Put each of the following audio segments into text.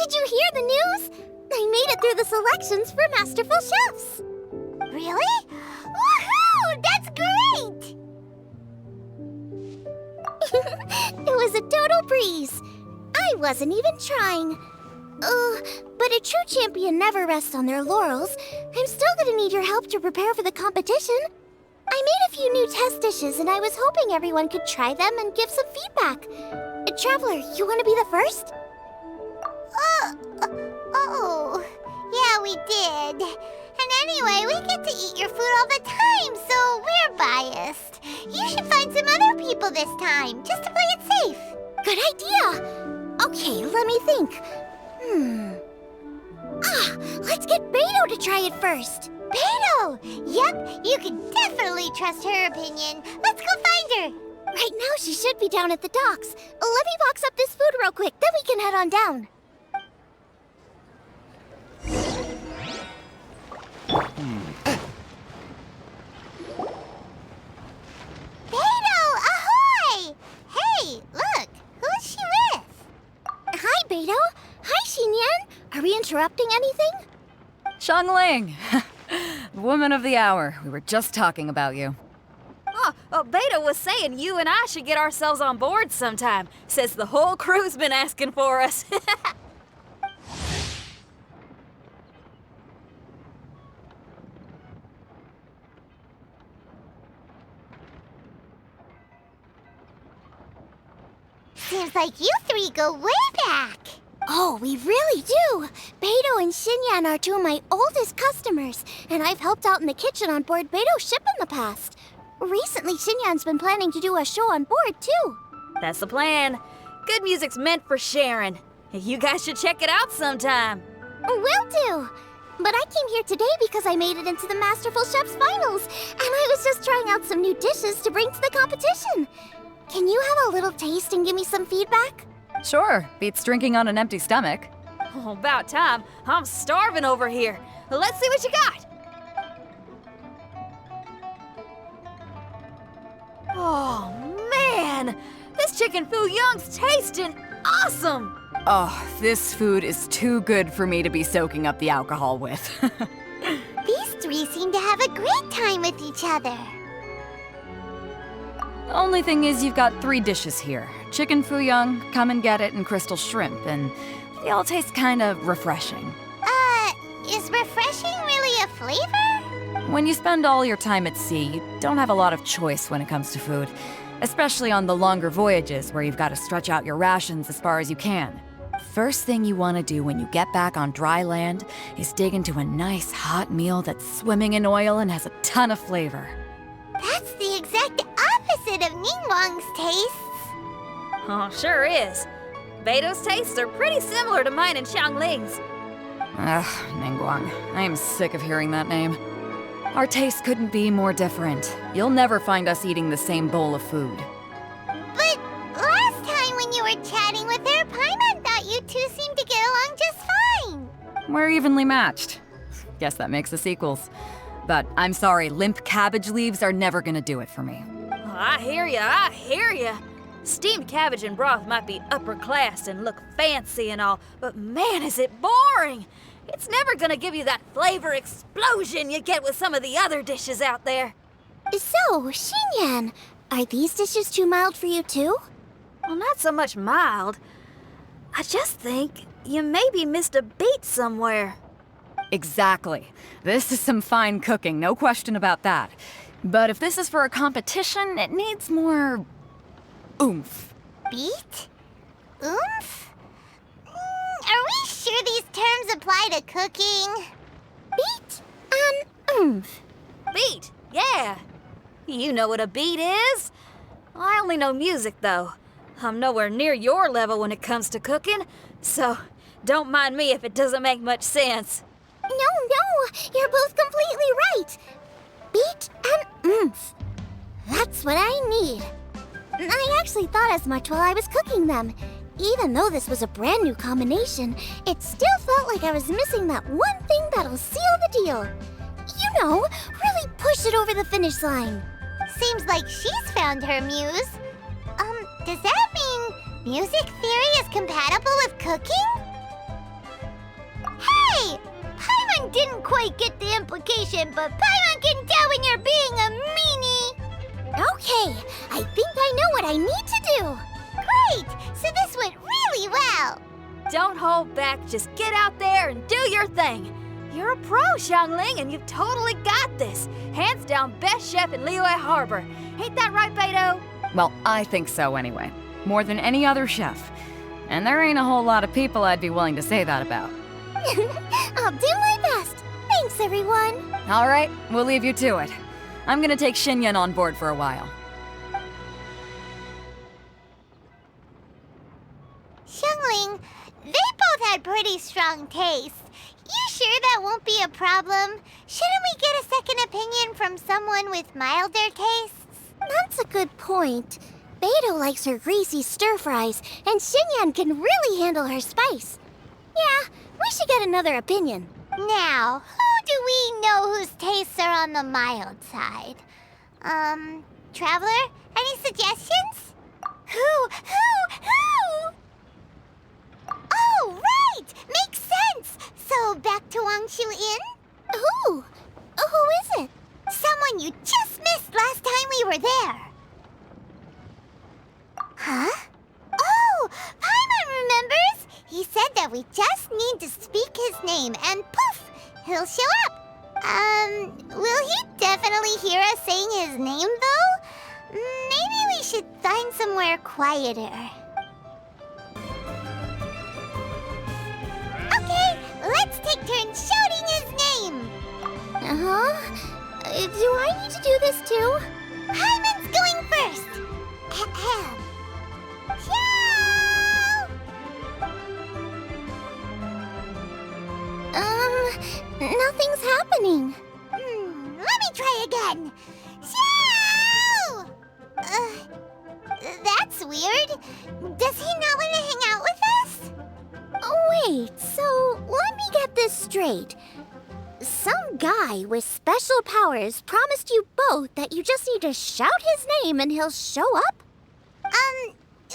Did you hear the news? I made it through the selections for Masterful Chefs. Really? Woohoo! That's great! It was a total breeze. I wasn't even trying. But a true champion never rests on their laurels. I'm still gonna need your help to prepare for the competition. I made a few new test dishes, and I was hoping everyone could try them and give some feedback. Traveler, you want to be the first? Yeah, we did. And anyway, we get to eat your food all the time, so we're biased. You should find some other people this time, just to play it safe. Good idea. Okay, let me think. Let's get Beto to try it first. Beto! Yep, you can definitely trust her opinion. Let's go find her. Right now, she should be down at the docks. Let me box up this food real quick, then we can head on down. Beto, ahoy! Hey, look, who's she with? Hi, Beto. Hi, Xinyan. Are we interrupting anything? Xiangling! Woman of the hour. We were just talking about you. Beta was saying you and I should get ourselves on board sometime. Says the whole crew's been asking for us. Seems like you three go way back. Oh, we really do. Beto and Xinyan are two of my oldest customers, and I've helped out in the kitchen on board Beto's ship in the past. Recently, Xinyan's been planning to do a show on board, too. That's the plan. Good music's meant for sharing. You guys should check it out sometime. Will do. But I came here today because I made it into the Masterful Chef's finals, and I was just trying out some new dishes to bring to the competition. Can you have a little taste and give me some feedback? Sure, beats drinking on an empty stomach. Oh, about time. I'm starving over here. Let's see what you got. Oh, man! This chicken foo young's tasting awesome! Oh, this food is too good for me to be soaking up the alcohol with. These three seem to have a great time with each other. The only thing is you've got 3 dishes here. Chicken fuyang, come and get it, and crystal shrimp, and they all taste kind of refreshing. Is refreshing really a flavor? When you spend all your time at sea, you don't have a lot of choice when it comes to food, especially on the longer voyages where you've got to stretch out your rations as far as you can. First thing you want to do when you get back on dry land is dig into a nice hot meal that's swimming in oil and has a ton of flavor. That's the exact opposite of Ningguang's tastes. Oh, sure is. Beto's tastes are pretty similar to mine and Xiangling's. Ugh, Ningguang. I am sick of hearing that name. Our tastes couldn't be more different. You'll never find us eating the same bowl of food. But last time when you were chatting with her, Paimon thought you two seemed to get along just fine. We're evenly matched. Guess that makes us equals. But I'm sorry, limp cabbage leaves are never gonna do it for me. Oh, I hear ya. Steamed cabbage and broth might be upper class and look fancy and all, but man, is it boring! It's never gonna give you that flavor explosion you get with some of the other dishes out there. So, Xinyan, are these dishes too mild for you too? Well, not so much mild. I just think you maybe missed a beat somewhere. Exactly. This is some fine cooking, no question about that. But if this is for a competition, it needs more oomph. Beat? Oomph? Are we sure these terms apply to cooking? Beat and oomph. Beat, yeah. You know what a beat is. I only know music, though. I'm nowhere near your level when it comes to cooking, so don't mind me if it doesn't make much sense. No, you're both completely right. Beat and oomph. That's what I need. I actually thought as much while I was cooking them. Even though this was a brand new combination, it still felt like I was missing that one thing that'll seal the deal. You know, really push it over the finish line. Seems like she's found her muse. Does that mean music theory is compatible with cooking? Paimon didn't quite get the implication, but Paimon can tell when you're being a meanie. Okay, I think I know what I need to do. Great, so this went really well. Don't hold back, just get out there and do your thing. You're a pro, Xiangling, and you've totally got this. Hands down best chef in Liyue Harbor. Ain't that right, Beto? Well, I think so anyway. More than any other chef. And there ain't a whole lot of people I'd be willing to say that about. I'll do my best. Thanks, everyone. All right, we'll leave you to it. I'm gonna take Xinyan on board for a while. Xiangling, they both had pretty strong tastes. You sure that won't be a problem? Shouldn't we get a second opinion from someone with milder tastes? That's a good point. Beto likes her greasy stir-fries, and Xinyan can really handle her spice. Yeah, we should get another opinion. Now, who do we know whose tastes are on the mild side? Traveler, any suggestions? Who? Oh, right! Makes sense! So, back to Wangshu Inn? Who? Who is it? Someone you just missed last time we were there. Huh? Oh, Paimon remembers! He said that we just need to speak his name and poof, he'll show up. Will he definitely hear us saying his name though? Maybe we should find somewhere quieter. Okay, let's take turns shouting his name. Do I need to do this too? Paimon's going first. Ahem. Nothing's happening. Let me try again. Xiao! That's weird. Does he not want to hang out with us? Oh, wait, so let me get this straight. Some guy with special powers promised you both that you just need to shout his name and he'll show up?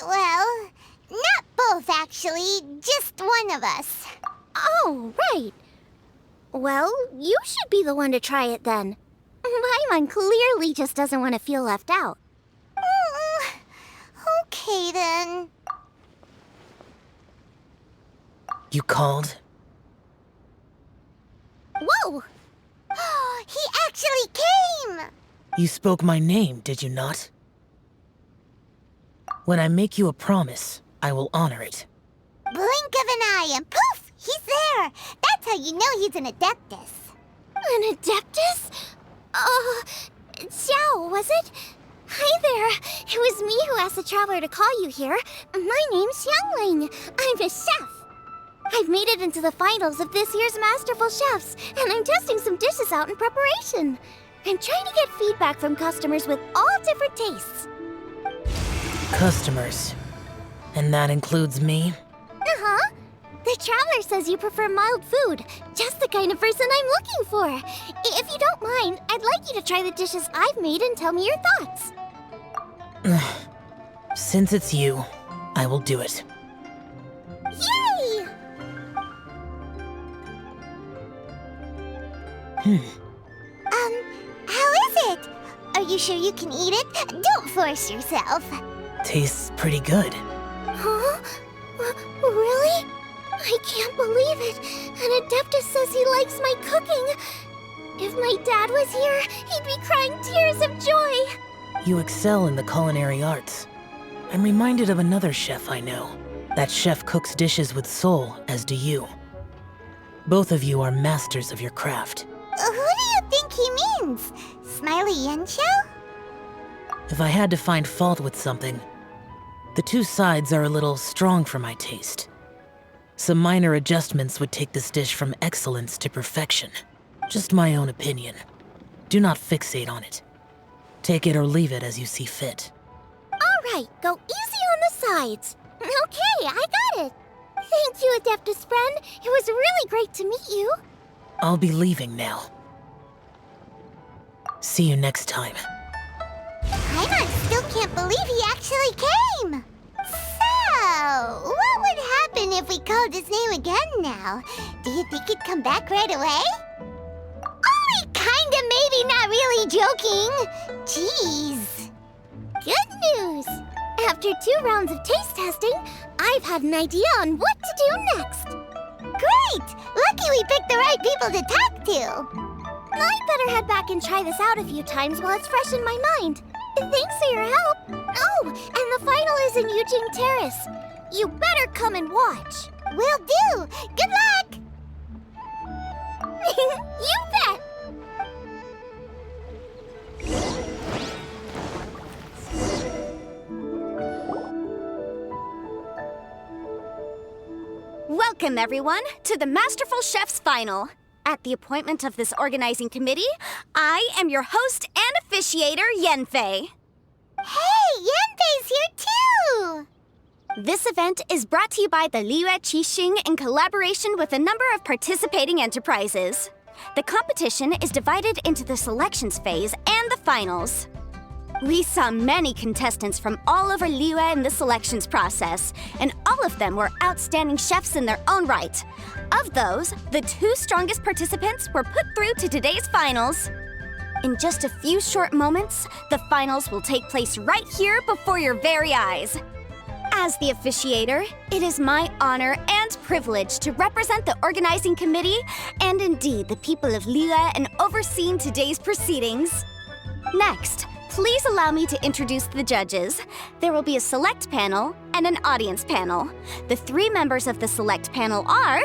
Well, not both actually, just one of us. Oh, right. Well, you should be the one to try it then. Paimon clearly just doesn't want to feel left out. Okay then. You called? Whoa! He actually came! You spoke my name, did you not? When I make you a promise, I will honor it. Blink of an eye and poof! He's there! That's how you know he's an Adeptus. An Adeptus? Xiao, was it? Hi there. It was me who asked the Traveler to call you here. My name's Xiangling. I'm a chef. I've made it into the finals of this year's Masterful Chefs, and I'm testing some dishes out in preparation. I'm trying to get feedback from customers with all different tastes. Customers. And that includes me? Uh-huh. The Traveler says you prefer mild food, just the kind of person I'm looking for. If you don't mind, I'd like you to try the dishes I've made and tell me your thoughts. Since it's you, I will do it. Yay! How is it? Are you sure you can eat it? Don't force yourself. Tastes pretty good. Huh? Really? I can't believe it. An Adeptus says he likes my cooking. If my dad was here, he'd be crying tears of joy. You excel in the culinary arts. I'm reminded of another chef I know. That chef cooks dishes with soul, as do you. Both of you are masters of your craft. Who do you think he means? Smiley Yancho? If I had to find fault with something, the two sides are a little strong for my taste. Some minor adjustments would take this dish from excellence to perfection. Just my own opinion. Do not fixate on it. Take it or leave it as you see fit. All right, go easy on the sides. Okay, I got it. Thank you, Adeptus friend. It was really great to meet you. I'll be leaving now. See you next time. Paimon still can't believe he actually came. So, what would happen Even if we called his name again now, do you think he'd come back right away? Only kinda, maybe, not really joking. Jeez. Good news. After 2 rounds of taste testing, I've had an idea on what to do next. Great! Lucky we picked the right people to talk to. I'd better head back and try this out a few times while it's fresh in my mind. Thanks for your help. Oh, and the final is in Eugene Terrace. You better come and watch. Will do. Good luck. You bet. Welcome, everyone, to the Masterful Chef's Final. At the appointment of this organizing committee, I am your host and officiator, Yenfei. Hey, Yanfei's here too. This event is brought to you by the Liyue Qixing in collaboration with a number of participating enterprises. The competition is divided into the selections phase and the finals. We saw many contestants from all over Liyue in the selections process, and all of them were outstanding chefs in their own right. Of those, the 2 strongest participants were put through to today's finals. In just a few short moments, the finals will take place right here before your very eyes. As the officiator, it is my honor and privilege to represent the organizing committee and indeed the people of Liyue in overseeing today's proceedings. Next, please allow me to introduce the judges. There will be a select panel and an audience panel. The 3 members of the select panel are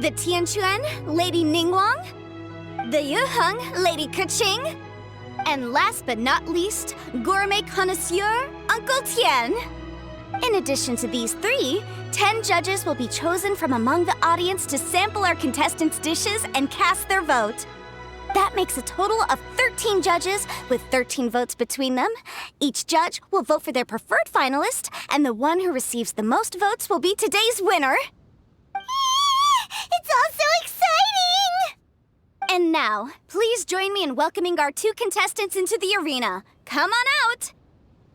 the Tianquan, Lady Ningguang, the Yuheng, Lady Keqing, and last but not least, gourmet connoisseur, Uncle Tian. In addition to these 3, 10 judges will be chosen from among the audience to sample our contestants' dishes and cast their vote. That makes a total of 13 judges with 13 votes between them. Each judge will vote for their preferred finalist, and the one who receives the most votes will be today's winner. It's all so exciting! And now, please join me in welcoming our 2 contestants into the arena. Come on out!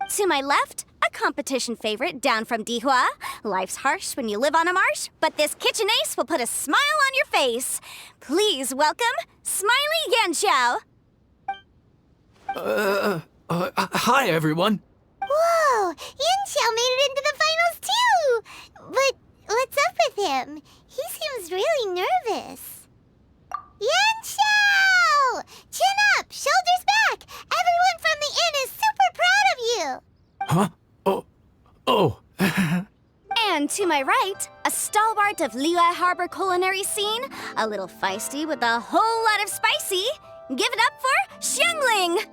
To my left, a competition favorite down from Dihua. Life's harsh when you live on a marsh, but this kitchen ace will put a smile on your face. Please welcome Smiley Yanxiao. Hi, everyone. Whoa, Yanxiao made it into the finals too! But what's up with him? He seems really nervous. Yanxiao! Chin up, shoulders back! Everyone from the inn is super proud of you! Huh? Oh. And to my right, a stalwart of Liyue Harbor culinary scene, a little feisty with a whole lot of spicy. Give it up for Xiangling!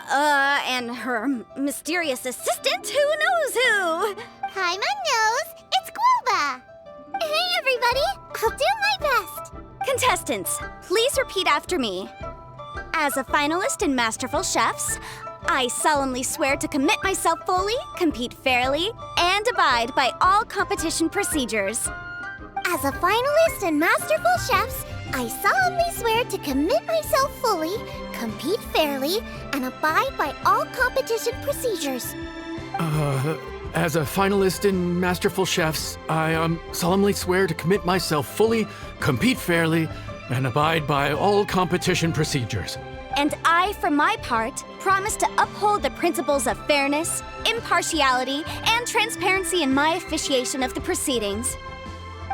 And her mysterious assistant, who knows who? Hi, my nose, it's Guoba! Hey, everybody! I'll do my best! Contestants, please repeat after me. As a finalist in Masterful Chefs, I solemnly swear to commit myself fully, compete fairly, and abide by all competition procedures. As a finalist in Masterful Chefs, I solemnly swear to commit myself fully, compete fairly, and abide by all competition procedures. As a finalist in Masterful Chefs, I solemnly swear to commit myself fully, compete fairly, and abide by all competition procedures. And I, for my part, promise to uphold the principles of fairness, impartiality, and transparency in my officiation of the proceedings.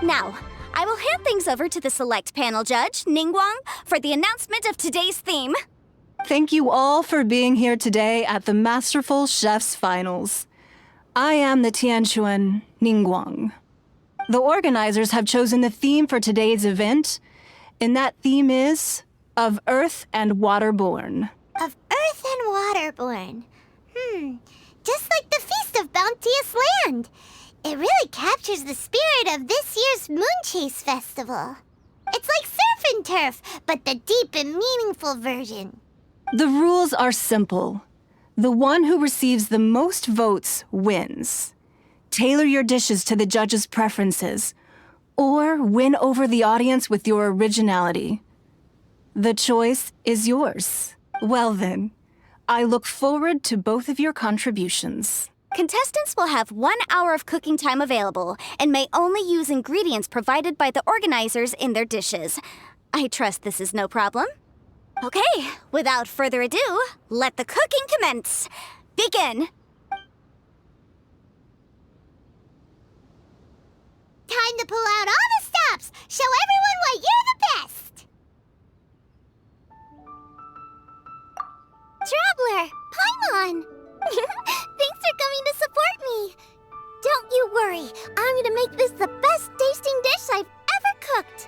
Now, I will hand things over to the select panel judge, Ningguang, for the announcement of today's theme. Thank you all for being here today at the Masterful Chef's Finals. I am the Tianquan Ningguang. The organizers have chosen the theme for today's event, and that theme is of Earth and Waterborn. Of Earth and Waterborn. Just like the Feast of Bounteous Land. It really captures the spirit of this year's Moon Chase Festival. It's like surf and turf, but the deep and meaningful version. The rules are simple. The one who receives the most votes wins. Tailor your dishes to the judges' preferences, or win over the audience with your originality. The choice is yours. Well then, I look forward to both of your contributions. Contestants will have 1 hour of cooking time available and may only use ingredients provided by the organizers in their dishes. I trust this is no problem. Okay, without further ado, let the cooking commence. Begin! Time to pull out all the stops! Show everyone why you're the best! Traveler, Paimon! Thanks for coming to support me! Don't you worry, I'm gonna make this the best tasting dish I've ever cooked!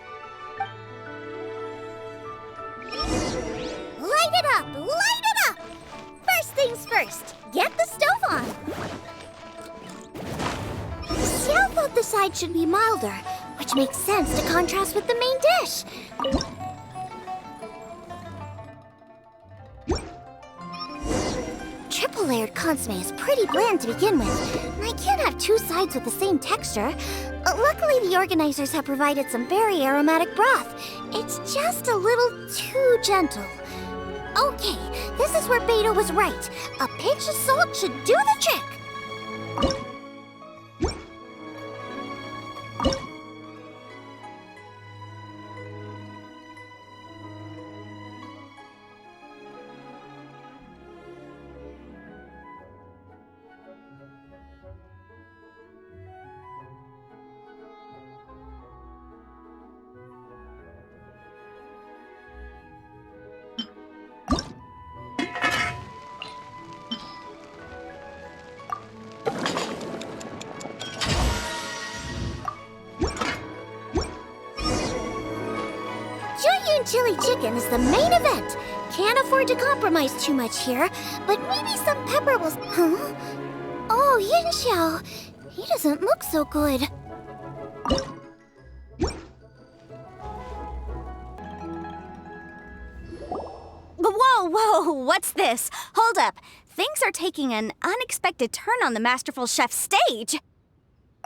Light it up! Light it up! First things first, get the stove on! Xiao thought the side should be milder, which makes sense to contrast with the main dish. Triple-layered consomme is pretty bland to begin with, and I can't have two sides with the same texture. Luckily, the organizers have provided some very aromatic broth. It's just a little too gentle. Okay, this is where Beto was right. A pinch of salt should do the trick. Chili chicken is the main event. Can't afford to compromise too much here, but maybe some pepper will... Huh? Oh, Yin Xiao. He doesn't look so good. Whoa, what's this? Hold up. Things are taking an unexpected turn on the masterful chef's stage.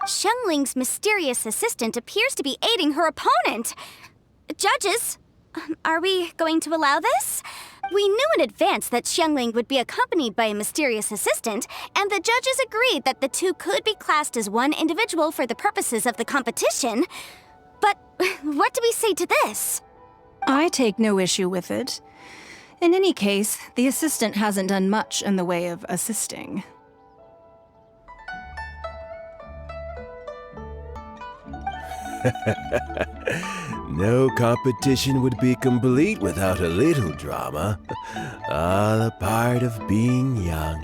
Xiangling's mysterious assistant appears to be aiding her opponent. Judges, are we going to allow this? We knew in advance that Xiangling would be accompanied by a mysterious assistant, and the judges agreed that the two could be classed as one individual for the purposes of the competition. But what do we say to this? I take no issue with it. In any case, the assistant hasn't done much in the way of assisting. No competition would be complete without a little drama. All a part of being young.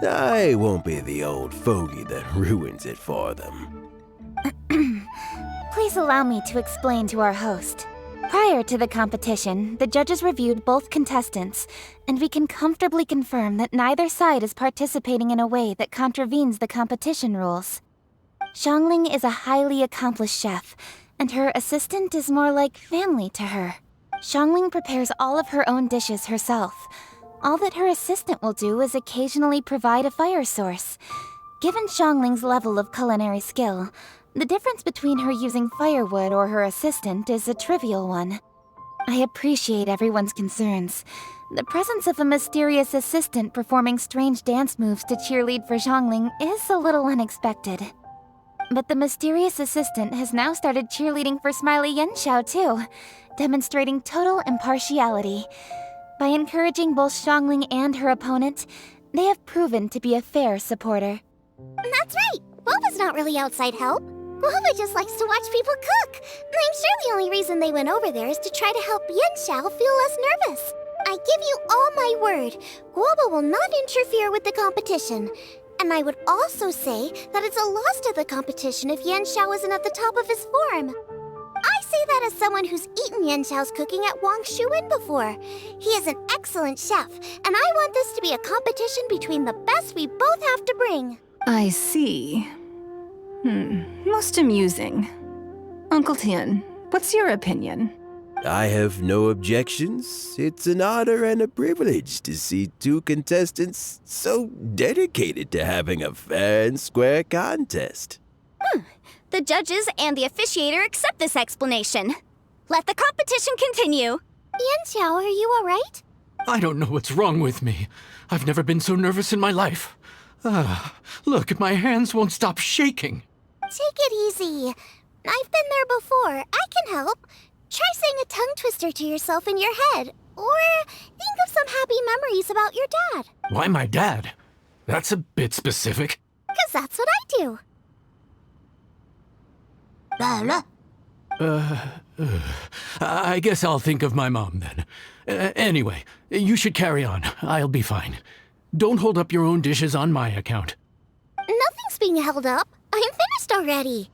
I won't be the old fogey that ruins it for them. Please allow me to explain to our host. Prior to the competition, the judges reviewed both contestants, and we can comfortably confirm that neither side is participating in a way that contravenes the competition rules. Xiangling is a highly accomplished chef, and her assistant is more like family to her. Xiangling prepares all of her own dishes herself. All that her assistant will do is occasionally provide a fire source. Given Xiangling's level of culinary skill, the difference between her using firewood or her assistant is a trivial one. I appreciate everyone's concerns. The presence of a mysterious assistant performing strange dance moves to cheerlead for Xiangling is a little unexpected. But the mysterious assistant has now started cheerleading for Smiley Yenxiao too, demonstrating total impartiality. By encouraging both Xiangling and her opponent, they have proven to be a fair supporter. That's right! Boba's not really outside help. Boba just likes to watch people cook. I'm sure the only reason they went over there is to try to help Yenxiao feel less nervous. I give you all my word, Boba will not interfere with the competition. And I would also say that it's a loss to the competition if Yenxiao isn't at the top of his form. I say that as someone who's eaten Yenxiao's cooking at Wang Shuwen before. He is an excellent chef, and I want this to be a competition between the best we both have to bring. I see. Most amusing. Uncle Tian, what's your opinion? I have no objections. It's an honor and a privilege to see two contestants so dedicated to having a fair and square contest. The judges and the officiator accept this explanation. Let the competition continue. Yenxiao, are you alright? I don't know what's wrong with me. I've never been so nervous in my life. Look, my hands won't stop shaking. Take it easy. I've been there before. I can help. Try saying a tongue twister to yourself in your head. Or think of some happy memories about your dad. Why my dad? That's a bit specific. 'Cause that's what I do. I guess I'll think of my mom then. Anyway, you should carry on. I'll be fine. Don't hold up your own dishes on my account. Nothing's being held up. I'm finished already.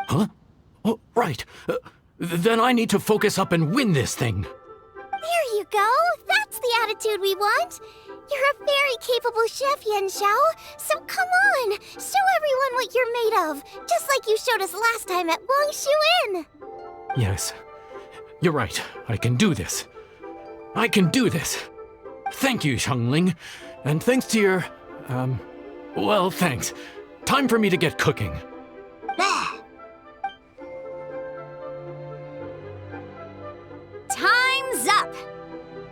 Huh? Oh, right. Then I need to focus up and win this thing. There you go. That's the attitude we want. You're a very capable chef, Yen Xiao. So come on, show everyone what you're made of, just like you showed us last time at Wang Shuin. Yes, you're right. I can do this. I can do this. Thank you, Xiangling. And thanks to your, well, thanks. Time for me to get cooking. Time's up!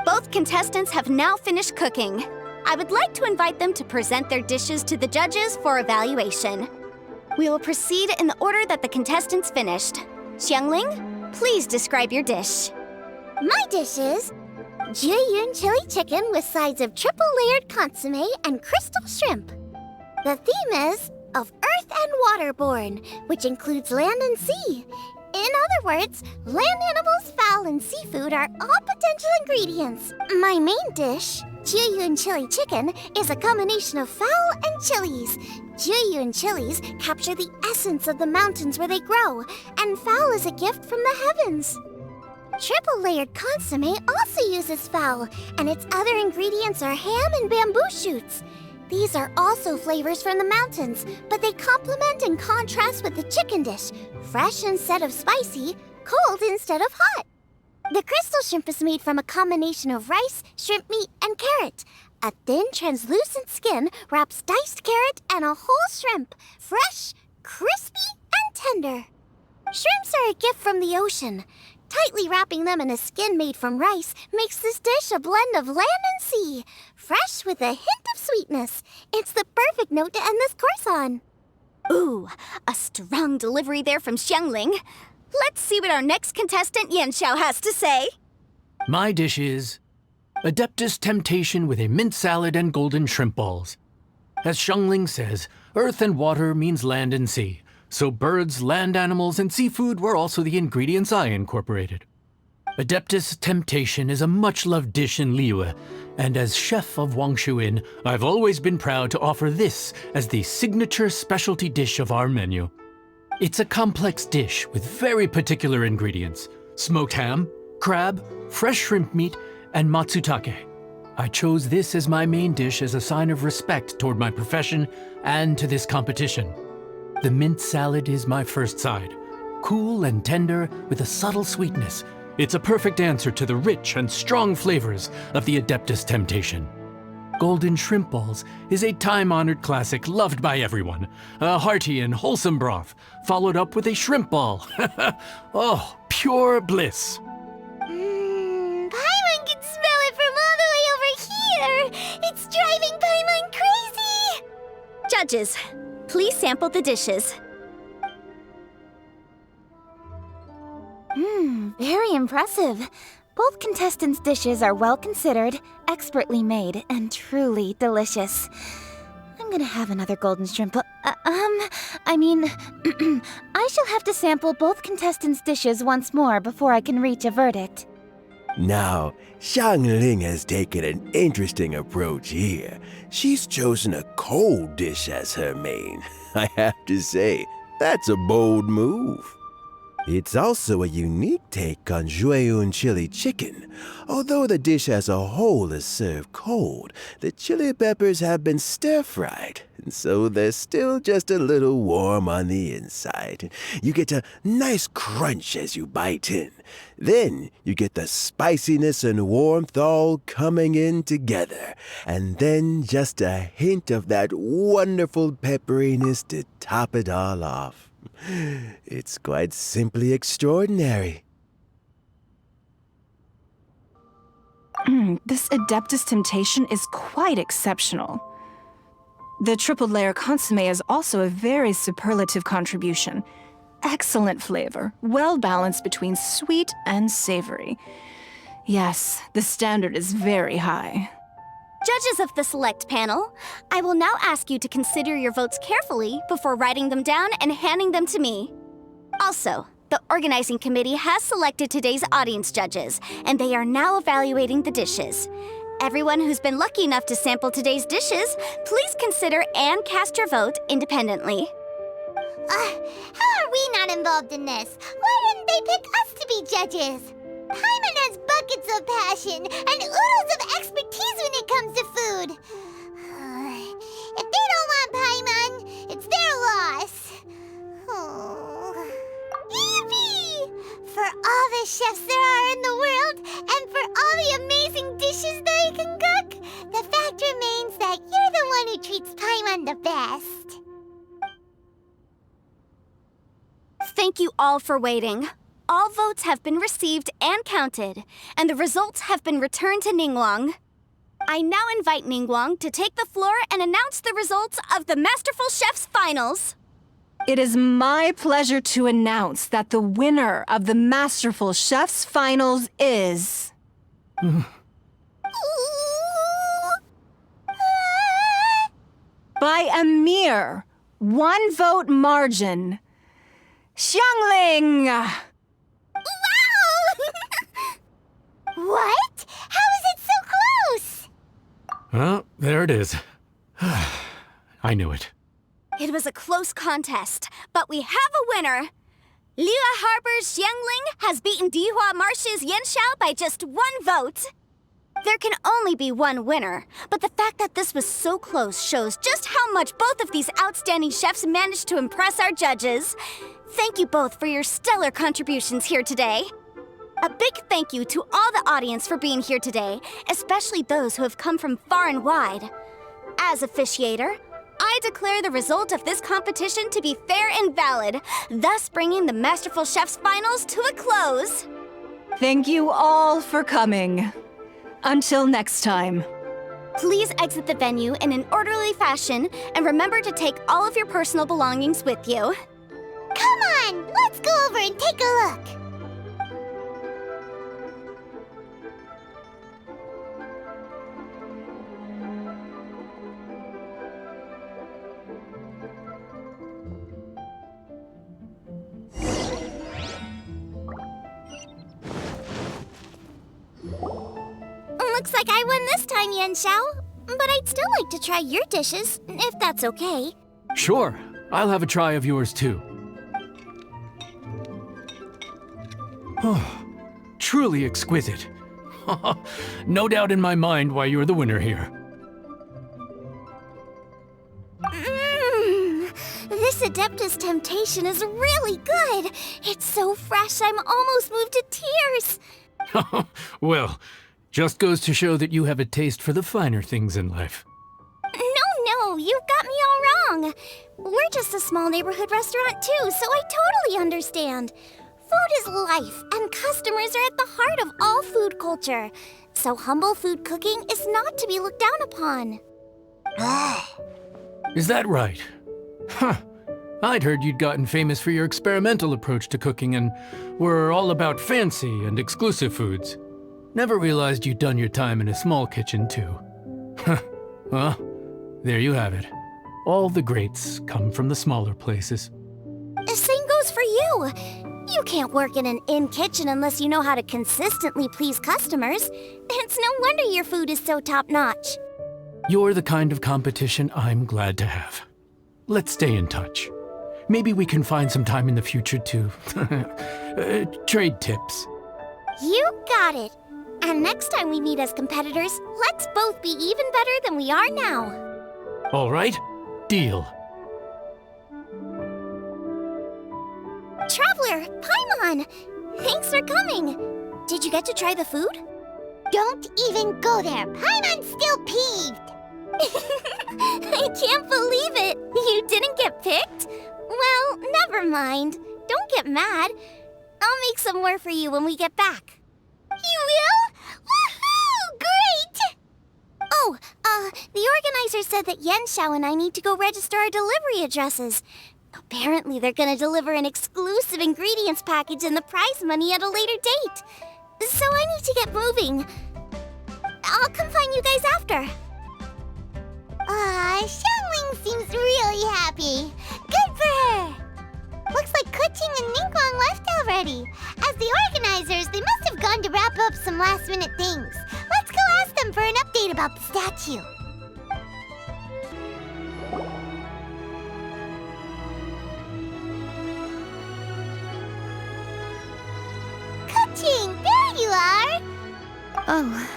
Both contestants have now finished cooking. I would like to invite them to present their dishes to the judges for evaluation. We will proceed in the order that the contestants finished. Xiangling, please describe your dish. My dish is Juyun chili chicken with sides of triple-layered consomme and crystal shrimp. The theme is of earth and waterborne, which includes land and sea. In other words, land animals, fowl, and seafood are all potential ingredients. My main dish, Juyun chili chicken, is a combination of fowl and chilies. Juyun chilies capture the essence of the mountains where they grow, and fowl is a gift from the heavens. Triple-layered consomme also uses fowl, and its other ingredients are ham and bamboo shoots. These are also flavors from the mountains, but they complement and contrast with the chicken dish, fresh instead of spicy, cold instead of hot. The crystal shrimp is made from a combination of rice, shrimp meat, and carrot. A thin, translucent skin wraps diced carrot and a whole shrimp, fresh, crispy, and tender. Shrimps are a gift from the ocean. Tightly wrapping them in a skin made from rice makes this dish a blend of land and sea, fresh with a hint of sweetness. It's the perfect note to end this course on. Ooh, a strong delivery there from Xiangling. Let's see what our next contestant Yen Xiao has to say. My dish is Adeptus Temptation with a mint salad and golden shrimp balls. As Xiangling says, earth and water means land and sea. So birds, land animals, and seafood were also the ingredients I incorporated. Adeptus Temptation is a much-loved dish in Liyue, and as chef of Wang Shuin, I've always been proud to offer this as the signature specialty dish of our menu. It's a complex dish with very particular ingredients: smoked ham, crab, fresh shrimp meat, and matsutake. I chose this as my main dish as a sign of respect toward my profession and to this competition. The mint salad is my first side. Cool and tender with a subtle sweetness, it's a perfect answer to the rich and strong flavors of the Adeptus Temptation. Golden shrimp balls is a time-honored classic loved by everyone. A hearty and wholesome broth, followed up with a shrimp ball. Oh, pure bliss. Paimon can smell it from all the way over here. It's driving Paimon crazy. Judges, please sample the dishes. Very impressive. Both contestants' dishes are well considered, expertly made, and truly delicious. I'm gonna have another golden shrimp. I shall have to sample both contestants' dishes once more before I can reach a verdict. Now, Xiangling has taken an interesting approach here. She's chosen a cold dish as her main. I have to say, that's a bold move. It's also a unique take on Juyun chili chicken. Although the dish as a whole is served cold, the chili peppers have been stir-fried, and so they're still just a little warm on the inside. You get a nice crunch as you bite in. Then you get the spiciness and warmth all coming in together, and then just a hint of that wonderful pepperiness to top it all off. It's quite simply extraordinary. This Adeptus Temptation is quite exceptional. The triple layer consomme is also a very superlative contribution. Excellent flavor, well balanced between sweet and savory. Yes, the standard is very high. Judges of the select panel, I will now ask you to consider your votes carefully before writing them down and handing them to me. Also, the organizing committee has selected today's audience judges, and they are now evaluating the dishes. Everyone who's been lucky enough to sample today's dishes, please consider and cast your vote independently. How are we not involved in this? Why didn't they pick us to be judges? Paimon has buckets of passion and oodles of expertise when it comes to food. If they don't want Paimon, it's their loss. Oh. Yippee! For all the chefs there are in the world, and for all the amazing dishes they can cook, the fact remains that you're the one who treats Paimon the best. Thank you all for waiting. All votes have been received and counted, and the results have been returned to Ningguang. I now invite Ningguang to take the floor and announce the results of the Masterful Chef's Finals. It is my pleasure to announce that the winner of the Masterful Chef's Finals is... by a mere 1 vote margin, Xiangling! Wow! What? How is it so close? Well, there it is. I knew it. It was a close contest, but we have a winner. Liyue Harbor's Xiangling has beaten Dihua Marsh's Yanxiao by just 1 vote. There can only be one winner, but the fact that this was so close shows just how much both of these outstanding chefs managed to impress our judges. Thank you both for your stellar contributions here today. A big thank you to all the audience for being here today, especially those who have come from far and wide. As officiator, I declare the result of this competition to be fair and valid, thus bringing the Masterful Chef's Finals to a close. Thank you all for coming. Until next time. Please exit the venue in an orderly fashion and remember to take all of your personal belongings with you. Come on, let's go over and take a look. Looks like I won this time, Yanxiao. But I'd still like to try your dishes, if that's okay. Sure, I'll have a try of yours too. Oh, truly exquisite. No doubt in my mind why you're the winner here. This Adeptus Temptation is really good. It's so fresh, I'm almost moved to tears. Well, just goes to show that you have a taste for the finer things in life. No, you've got me all wrong. We're just a small neighborhood restaurant too, so I totally understand. Food is life, and customers are at the heart of all food culture. So humble food cooking is not to be looked down upon. Is that right? Huh. I'd heard you'd gotten famous for your experimental approach to cooking and were all about fancy and exclusive foods. Never realized you'd done your time in a small kitchen, too. Well, there you have it. All the greats come from the smaller places. The same goes for you. You can't work in an inn kitchen unless you know how to consistently please customers. It's no wonder your food is so top-notch. You're the kind of competition I'm glad to have. Let's stay in touch. Maybe we can find some time in the future to trade tips. You got it. And next time we meet as competitors, let's both be even better than we are now. All right, deal. Traveler, Paimon! Thanks for coming. Did you get to try the food? Don't even go there. Paimon's still peeved. I can't believe it. You didn't get picked? Well, never mind. Don't get mad. I'll make some more for you when we get back. You will? Woohoo! Great! Oh, The organizer said that Yenshao and I need to go register our delivery addresses. Apparently, they're gonna deliver an exclusive ingredients package and the prize money at a later date. So I need to get moving. I'll come find you guys after. Xiangling seems really happy. Good for her. Looks like Kuching and Ningguang left already. As the organizers, they must have gone to wrap up some last-minute things. Let's go ask them for an update about the statue. Kuching, there you are! Oh,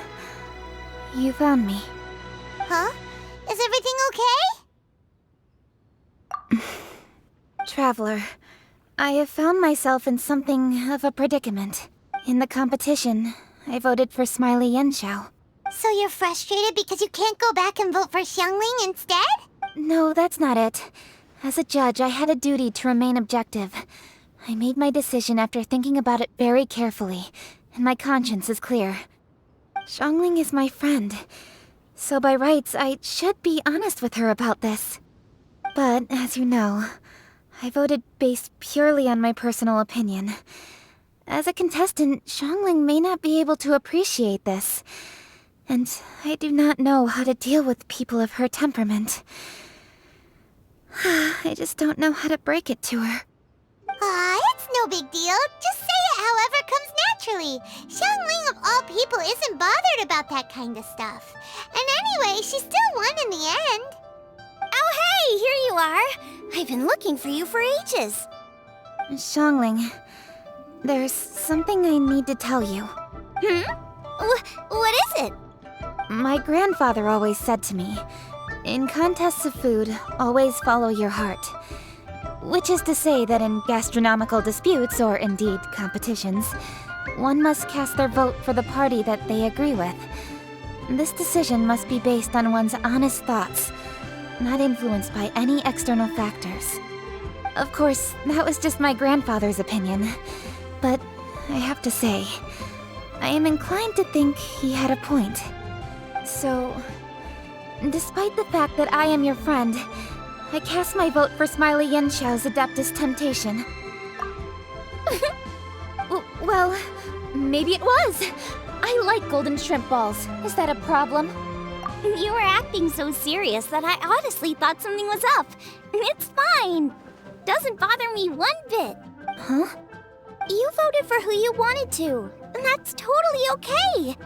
you found me. Huh? Is everything okay? Traveler, I have found myself in something of a predicament. In the competition, I voted for Smiley Yenshao. So you're frustrated because you can't go back and vote for Xiangling instead? No, that's not it. As a judge, I had a duty to remain objective. I made my decision after thinking about it very carefully, and my conscience is clear. Xiangling is my friend, so by rights, I should be honest with her about this. But, as you know, I voted based purely on my personal opinion. As a contestant, Xiangling may not be able to appreciate this, and I do not know how to deal with people of her temperament. I just don't know how to break it to her. It's no big deal. Just say it however comes naturally. Xiangling of all people isn't bothered about that kind of stuff. And anyway, she still won in the end. Oh, hey, here you are. I've been looking for you for ages. Xiangling, there's something I need to tell you. What is it? My grandfather always said to me, in contests of food, always follow your heart. Which is to say that in gastronomical disputes, or indeed competitions, one must cast their vote for the party that they agree with. This decision must be based on one's honest thoughts, not influenced by any external factors. Of course, that was just my grandfather's opinion, but I have to say, I am inclined to think he had a point. So, despite the fact that I am your friend, I cast my vote for Smiley Yenshao's Adeptus Temptation. Well, maybe it was. I like golden shrimp balls. Is that a problem? You were acting so serious that I honestly thought something was up. It's fine. Doesn't bother me one bit. Huh? You voted for who you wanted to, and that's totally okay.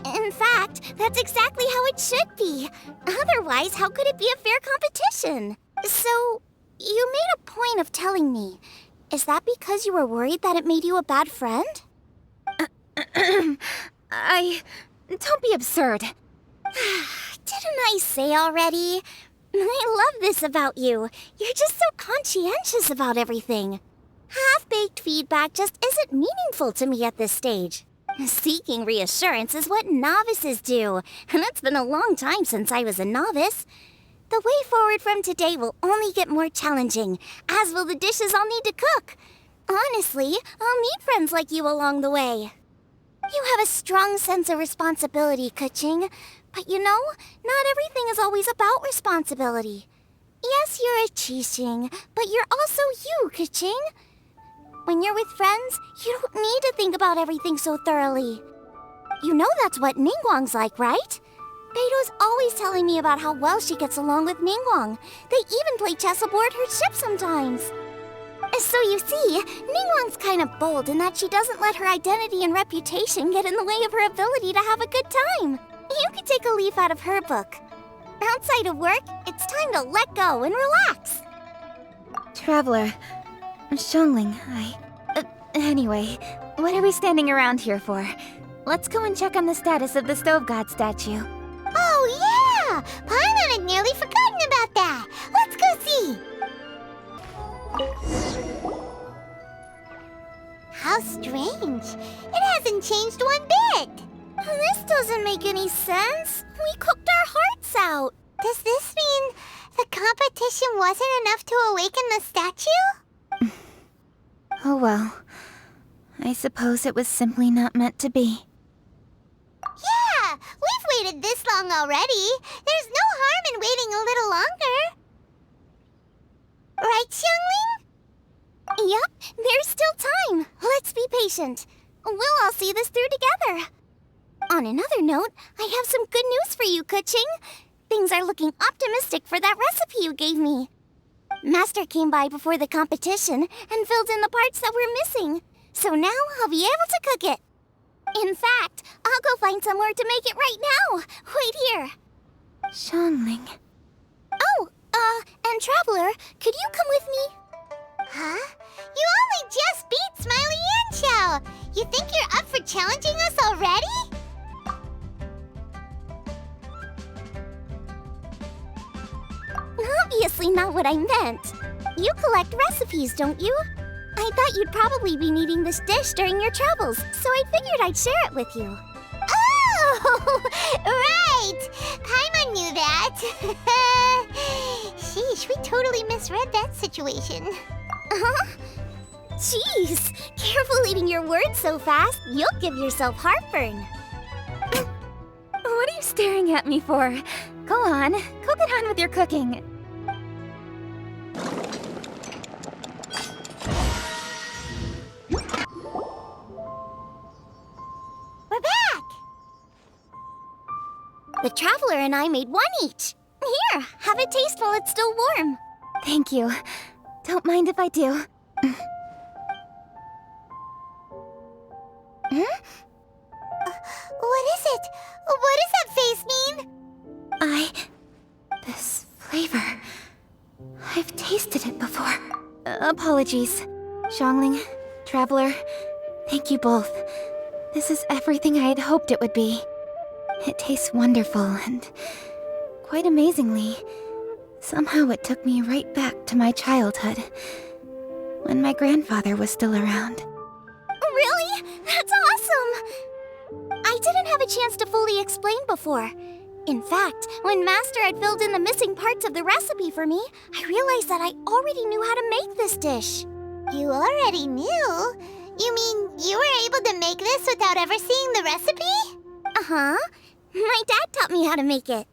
In fact, that's exactly how it should be. Otherwise, how could it be a fair competition? So, you made a point of telling me. Is that because you were worried that it made you a bad friend? Don't be absurd. Didn't I say already? I love this about you. You're just so conscientious about everything. Half-baked feedback just isn't meaningful to me at this stage. Seeking reassurance is what novices do, and it's been a long time since I was a novice. The way forward from today will only get more challenging, as will the dishes I'll need to cook. Honestly, I'll need friends like you along the way. You have a strong sense of responsibility, Kuching. But you know, not everything is always about responsibility. Yes, you're a Qixing, but you're also you, Kuching. When you're with friends, you don't need to think about everything so thoroughly. You know that's what Ningguang's like, right? Beido's always telling me about how well she gets along with Ningguang. They even play chess aboard her ship sometimes. So you see, Ningguang's kind of bold in that she doesn't let her identity and reputation get in the way of her ability to have a good time. You could take a leaf out of her book. Outside of work, it's time to let go and relax. Traveler, Xiangling, anyway, what are we standing around here for? Let's go and check on the status of the Stove God statue. Oh, yeah! Paimon had nearly forgotten about that. Let's go see. How strange. It hasn't changed one bit. This doesn't make any sense. We cooked our hearts out. Does this mean the competition wasn't enough to awaken the statue? Oh well. I suppose it was simply not meant to be. Yeah! We've waited this long already. There's no harm in waiting a little longer. Right, Xiangling? Yep, there's still time. Let's be patient. We'll all see this through together. On another note, I have some good news for you, Kuching. Things are looking optimistic for that recipe you gave me. Master came by before the competition and filled in the parts that were missing. So now I'll be able to cook it. In fact, I'll go find somewhere to make it right now. Wait here. Xiangling. Oh, and Traveler, could you come with me? Huh? You only just beat Smiley and Xiao. You think you're up for challenging us already? Obviously not what I meant. You collect recipes, don't you? I thought you'd probably be needing this dish during your travels, so I figured I'd share it with you. Oh, right! Paimon knew that. Sheesh, we totally misread that situation. Huh? Jeez, careful eating your words so fast. You'll give yourself heartburn. What are you staring at me for? Go on, go get on with your cooking. We're back! The Traveler and I made one each. Here, have a taste while it's still warm. Thank you. Don't mind if I do. What is it? What does that face mean? This flavor. I've tasted it before. Apologies. Xiangling, Traveler, thank you both. This is everything I had hoped it would be. It tastes wonderful and, quite amazingly, somehow it took me right back to my childhood, when my grandfather was still around. Really? That's awesome! I didn't have a chance to fully explain before. In fact, when Master had filled in the missing parts of the recipe for me, I realized that I already knew how to make this dish. You already knew? You mean you were able to make this without ever seeing the recipe? Uh-huh. My dad taught me how to make it.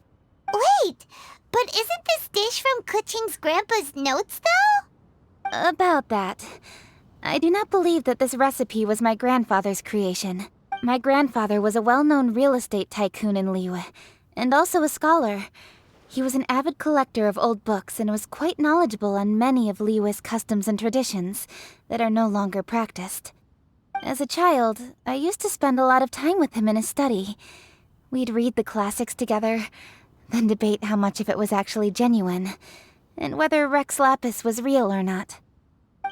Wait, but isn't this dish from Kuching's grandpa's notes, though? About that. I do not believe that this recipe was my grandfather's creation. My grandfather was a well-known real estate tycoon in Liyue, and also a scholar. He was an avid collector of old books and was quite knowledgeable on many of Liyue's customs and traditions that are no longer practiced. As a child, I used to spend a lot of time with him in his study. We'd read the classics together, then debate how much of it was actually genuine, and whether Rex Lapis was real or not.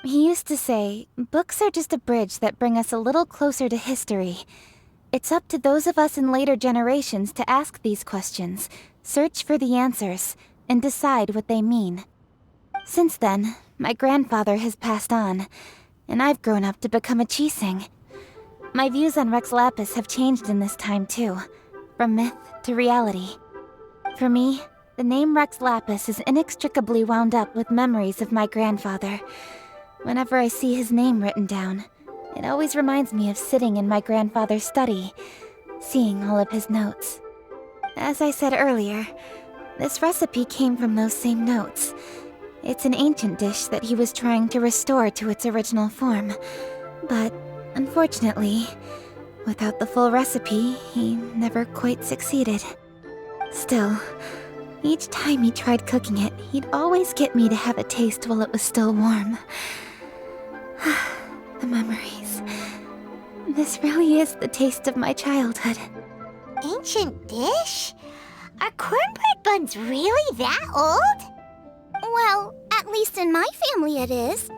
He used to say, books are just a bridge that bring us a little closer to history. It's up to those of us in later generations to ask these questions, search for the answers, and decide what they mean. Since then, my grandfather has passed on, and I've grown up to become a Qixing. My views on Rex Lapis have changed in this time too, from myth to reality. For me, the name Rex Lapis is inextricably wound up with memories of my grandfather. Whenever I see his name written down, it always reminds me of sitting in my grandfather's study, seeing all of his notes. As I said earlier, this recipe came from those same notes. It's an ancient dish that he was trying to restore to its original form. But, unfortunately, without the full recipe, he never quite succeeded. Still, each time he tried cooking it, he'd always get me to have a taste while it was still warm. The memories. This really is the taste of my childhood. Ancient dish? Are cornbread buns really that old? Well, at least in my family it is.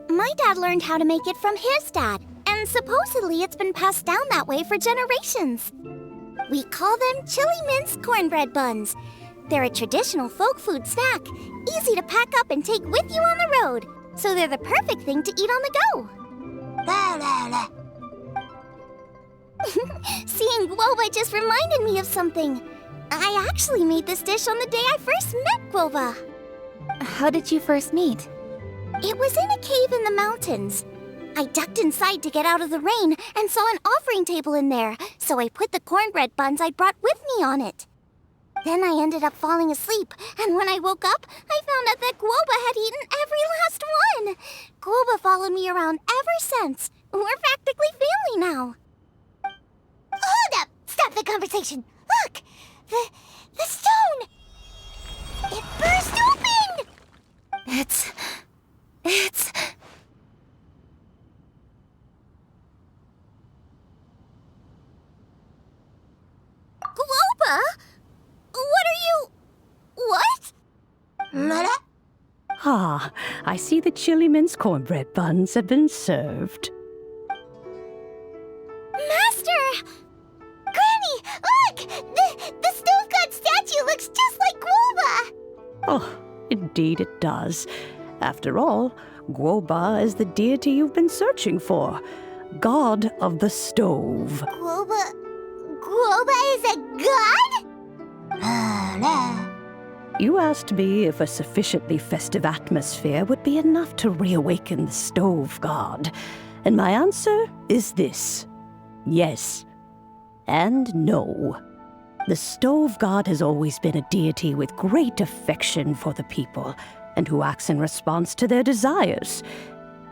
My dad learned how to make it from his dad, and supposedly it's been passed down that way for generations. We call them chili mince cornbread buns. They're a traditional folk food snack, easy to pack up and take with you on the road. So they're the perfect thing to eat on the go. Seeing Guoba just reminded me of something. I actually made this dish on the day I first met Guoba. How did you first meet? It was in a cave in the mountains. I ducked inside to get out of the rain and saw an offering table in there, so I put the cornbread buns I'd brought with me on it. Then I ended up falling asleep, and when I woke up, I found out that Guoba had eaten every last one. Guoba followed me around ever since. We're practically family now. Hold up! Stop the conversation! Look! The stone! It burst open! It's... Guoba? What are you... What? Mother? Ah, I see the chili mince cornbread buns have been served. Master! Granny, look! The stove god statue looks just like Guoba! Oh, indeed it does. After all, Guoba is the deity you've been searching for. God of the stove. Guoba is a god? You asked me if a sufficiently festive atmosphere would be enough to reawaken the stove god. And my answer is this. Yes. And no. The stove god has always been a deity with great affection for the people, and who acts in response to their desires.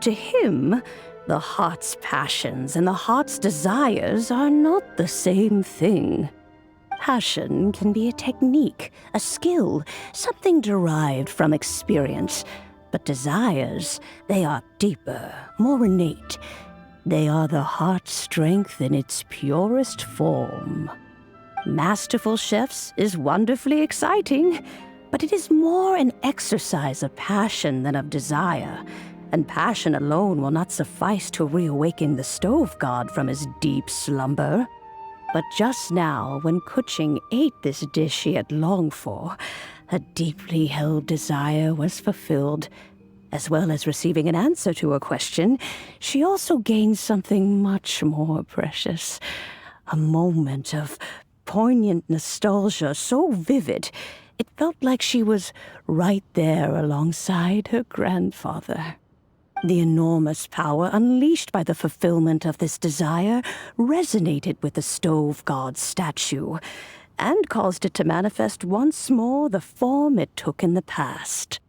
To him, the heart's passions and the heart's desires are not the same thing. Passion can be a technique, a skill, something derived from experience. But desires, they are deeper, more innate. They are the heart's strength in its purest form. Masterful chefs is wonderfully exciting, but it is more an exercise of passion than of desire. And passion alone will not suffice to reawaken the stove god from his deep slumber. But just now, when Kuching ate this dish he had longed for, a deeply held desire was fulfilled. As well as receiving an answer to a question, she also gained something much more precious. A moment of poignant nostalgia so vivid, it felt like she was right there alongside her grandfather. The enormous power unleashed by the fulfillment of this desire resonated with the stove god's statue, and caused it to manifest once more the form it took in the past.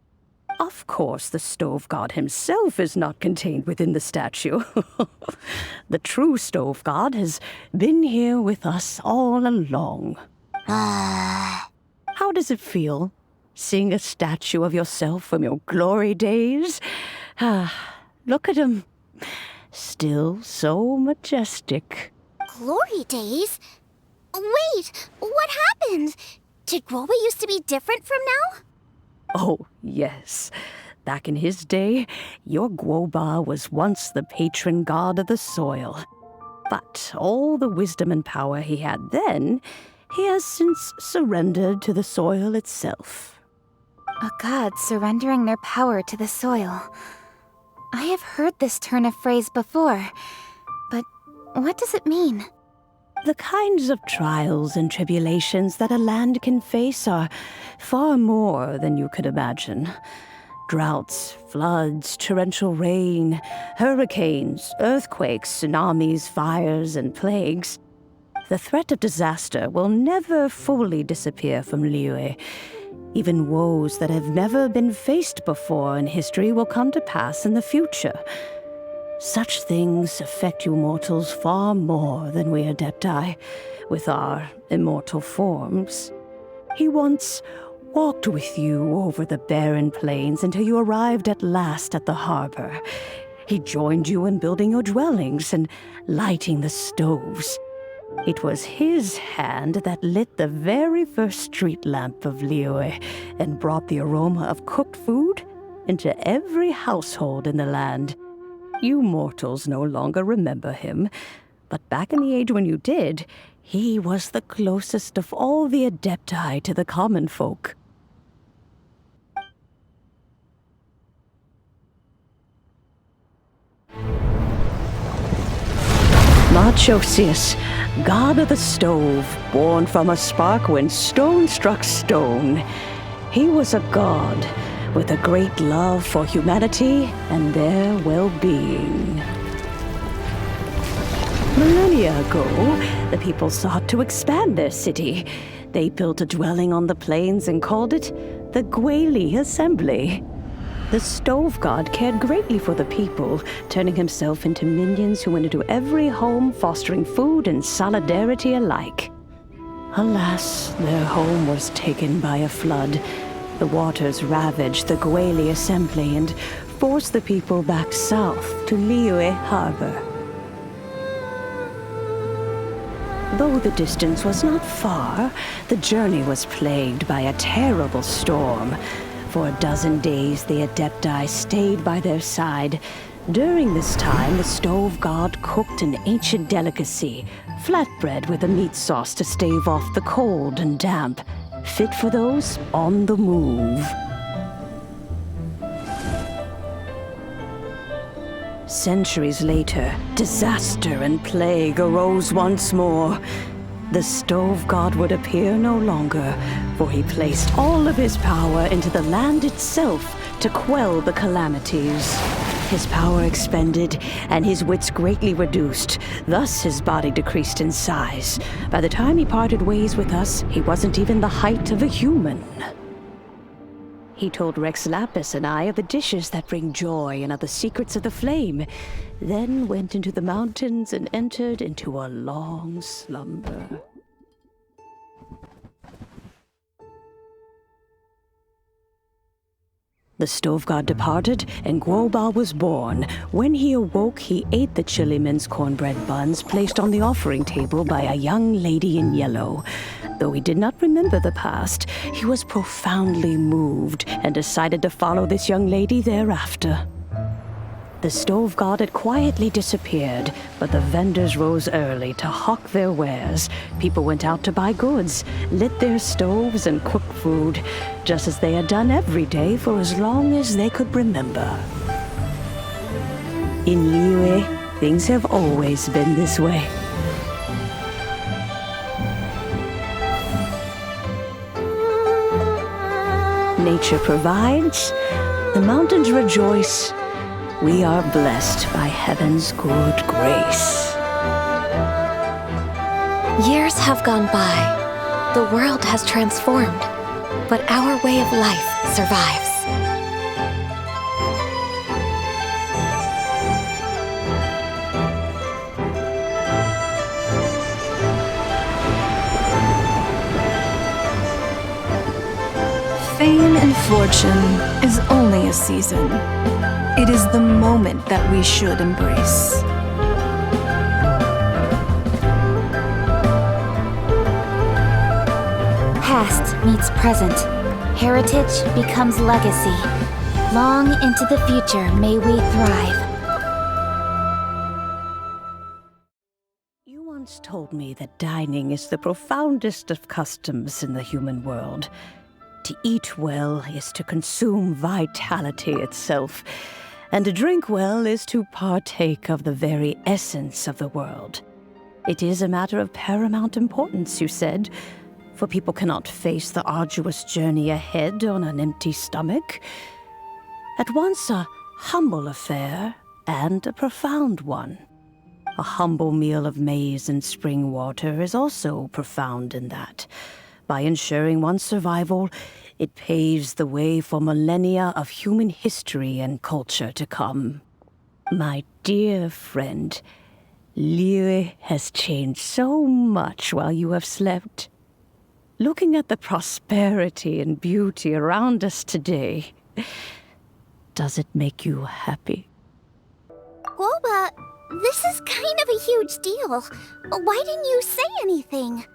Of course, the stove god himself is not contained within the statue. The true stove god has been here with us all along. How does it feel, seeing a statue of yourself from your glory days? Look at him. Still so majestic. Glory days? Wait, what happened? Did Guoba used to be different from now? Oh, yes. Back in his day, your Guoba was once the patron god of the soil. But all the wisdom and power he had then, he has since surrendered to the soil itself. A god surrendering their power to the soil. I have heard this turn of phrase before, but what does it mean? The kinds of trials and tribulations that a land can face are far more than you could imagine. Droughts, floods, torrential rain, hurricanes, earthquakes, tsunamis, fires, and plagues. The threat of disaster will never fully disappear from Liyue. Even woes that have never been faced before in history will come to pass in the future. Such things affect you mortals far more than we Adepti, with our immortal forms. He once walked with you over the barren plains until you arrived at last at the harbor. He joined you in building your dwellings and lighting the stoves. It was his hand that lit the very first street lamp of Liyue and brought the aroma of cooked food into every household in the land. You mortals no longer remember him, but back in the age when you did, he was the closest of all the Adepti to the common folk. Marchosius, god of the stove, born from a spark when stone struck stone. He was a god with a great love for humanity and their well-being. Millennia ago, the people sought to expand their city. They built a dwelling on the plains and called it the Gwaili Assembly. The Stove God cared greatly for the people, turning himself into minions who went into every home, fostering food and solidarity alike. Alas, their home was taken by a flood. The waters ravaged the Gwaili Assembly and forced the people back south to Liyue Harbor. Though the distance was not far, the journey was plagued by a terrible storm. For a dozen days, the Adepti stayed by their side. During this time, the Stove God cooked an ancient delicacy, flatbread with a meat sauce to stave off the cold and damp, fit for those on the move. Centuries later, disaster and plague arose once more. The Stove God would appear no longer, for he placed all of his power into the land itself to quell the calamities. His power expended, and his wits greatly reduced. Thus his body decreased in size. By the time he parted ways with us, he wasn't even the height of a human. He told Rex Lapis and I of the dishes that bring joy and of the secrets of the flame, then went into the mountains and entered into a long slumber. The Stove God departed, and Guoba was born. When he awoke, he ate the chili mince cornbread buns placed on the offering table by a young lady in yellow. Though he did not remember the past, he was profoundly moved and decided to follow this young lady thereafter. The Stove God had quietly disappeared, but the vendors rose early to hawk their wares. People went out to buy goods, lit their stoves, and cooked food, just as they had done every day for as long as they could remember. In Liyue, things have always been this way. Nature provides, the mountains rejoice. We are blessed by heaven's good grace. Years have gone by. The world has transformed, but our way of life survives. Fame and fortune is only a season. It is the moment that we should embrace. Past meets present. Heritage becomes legacy. Long into the future may we thrive. You once told me that dining is the profoundest of customs in the human world. To eat well is to consume vitality itself, and to drink well is to partake of the very essence of the world. It is a matter of paramount importance, you said, for people cannot face the arduous journey ahead on an empty stomach. At once a humble affair and a profound one. A humble meal of maize and spring water is also profound in that. By ensuring one's survival, it paves the way for millennia of human history and culture to come. My dear friend, Liyue has changed so much while you have slept. Looking at the prosperity and beauty around us today, does it make you happy? Guoba, this is kind of a huge deal. Why didn't you say anything?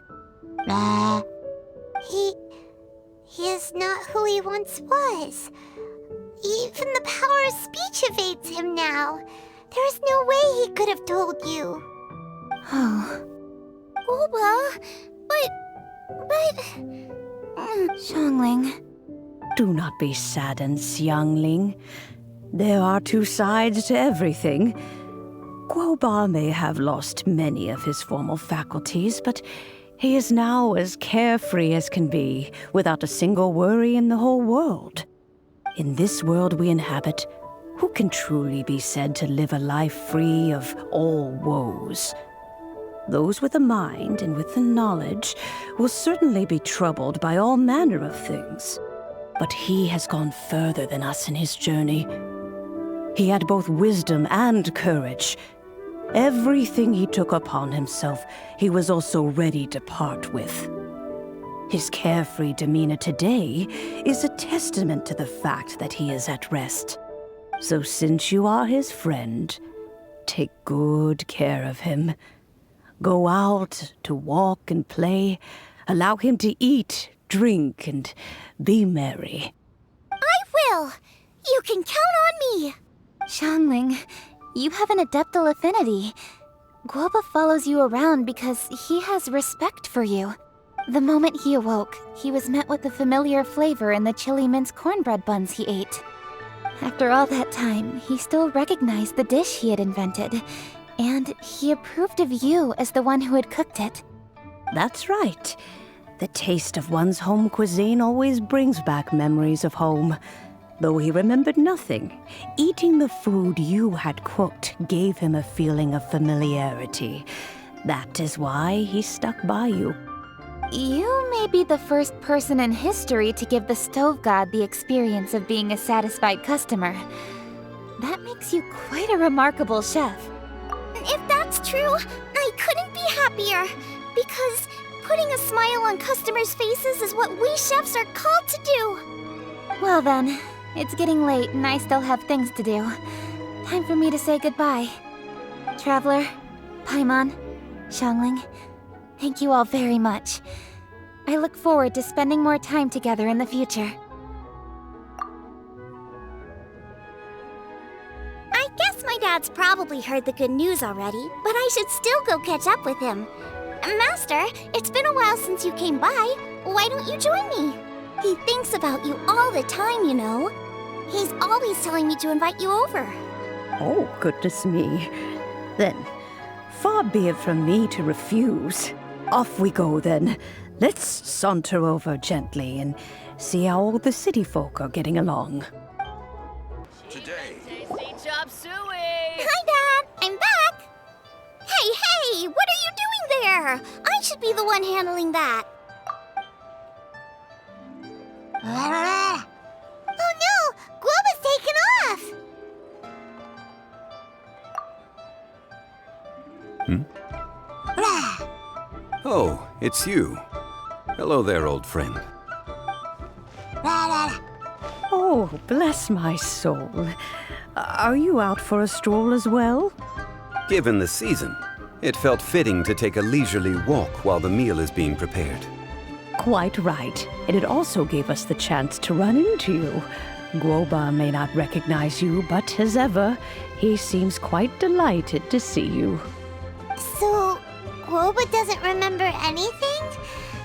He is not who he once was. Even the power of speech evades him now. There is no way he could have told you. Oh. Guoba, but... Xiangling. Do not be saddened, Xiangling. There are two sides to everything. Guoba may have lost many of his formal faculties, but he is now as carefree as can be, without a single worry in the whole world. In this world we inhabit, who can truly be said to live a life free of all woes? Those with a mind and with the knowledge will certainly be troubled by all manner of things. But he has gone further than us in his journey. He had both wisdom and courage. Everything he took upon himself, he was also ready to part with. His carefree demeanor today is a testament to the fact that he is at rest. So since you are his friend, take good care of him. Go out to walk and play. Allow him to eat, drink, and be merry. I will! You can count on me! Xiangling, you have an adeptal affinity. Guoba follows you around because he has respect for you. The moment he awoke, he was met with the familiar flavor in the chili mince cornbread buns he ate. After all that time, he still recognized the dish he had invented, and he approved of you as the one who had cooked it. That's right. The taste of one's home cuisine always brings back memories of home. Though he remembered nothing, eating the food you had cooked gave him a feeling of familiarity. That is why he stuck by you. You may be the first person in history to give the stove god the experience of being a satisfied customer. That makes you quite a remarkable chef. If that's true, I couldn't be happier. Because putting a smile on customers' faces is what we chefs are called to do. Well then, it's getting late and I still have things to do. Time for me to say goodbye. Traveler, Paimon, Xiangling, thank you all very much. I look forward to spending more time together in the future. I guess my dad's probably heard the good news already, but I should still go catch up with him. Master, it's been a while since you came by. Why don't you join me? He thinks about you all the time, you know. He's always telling me to invite you over. Oh, goodness me. Then, far be it from me to refuse. Off we go, then. Let's saunter over gently and see how all the city folk are getting along. Today. Chop suey! Hi, Dad. I'm back. Hey, what are you doing there? I should be the one handling that. Oh no! Guoba's taken off! Oh, it's you. Hello there, old friend. Oh, bless my soul. Are you out for a stroll as well? Given the season, it felt fitting to take a leisurely walk while the meal is being prepared. Quite right. And it also gave us the chance to run into you. Guoba may not recognize you, but as ever, he seems quite delighted to see you. So, Guoba doesn't remember anything,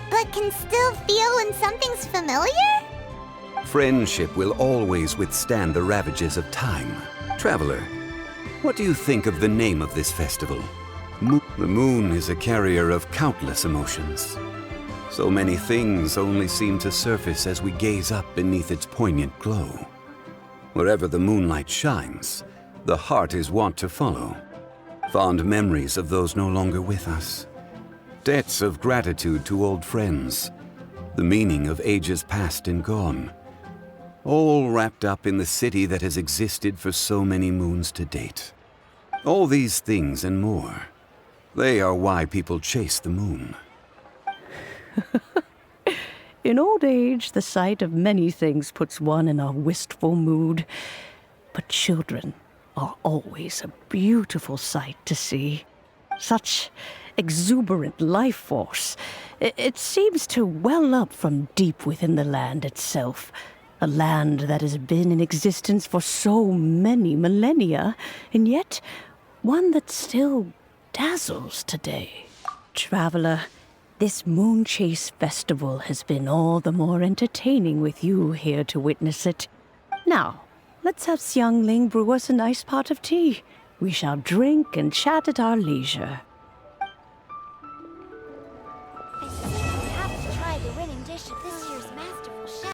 but can still feel when something's familiar? Friendship will always withstand the ravages of time. Traveler, what do you think of the name of this festival? The moon is a carrier of countless emotions. So many things only seem to surface as we gaze up beneath its poignant glow. Wherever the moonlight shines, the heart is wont to follow. Fond memories of those no longer with us. Debts of gratitude to old friends. The meaning of ages past and gone. All wrapped up in the city that has existed for so many moons to date. All these things and more. They are why people chase the moon. In old age, the sight of many things puts one in a wistful mood. But children are always a beautiful sight to see. Such exuberant life force. It seems to well up from deep within the land itself. A land that has been in existence for so many millennia, and yet one that still dazzles today. Traveler, this Moon Chase Festival has been all the more entertaining with you here to witness it. Now, let's have Xiangling brew us a nice pot of tea. We shall drink and chat at our leisure.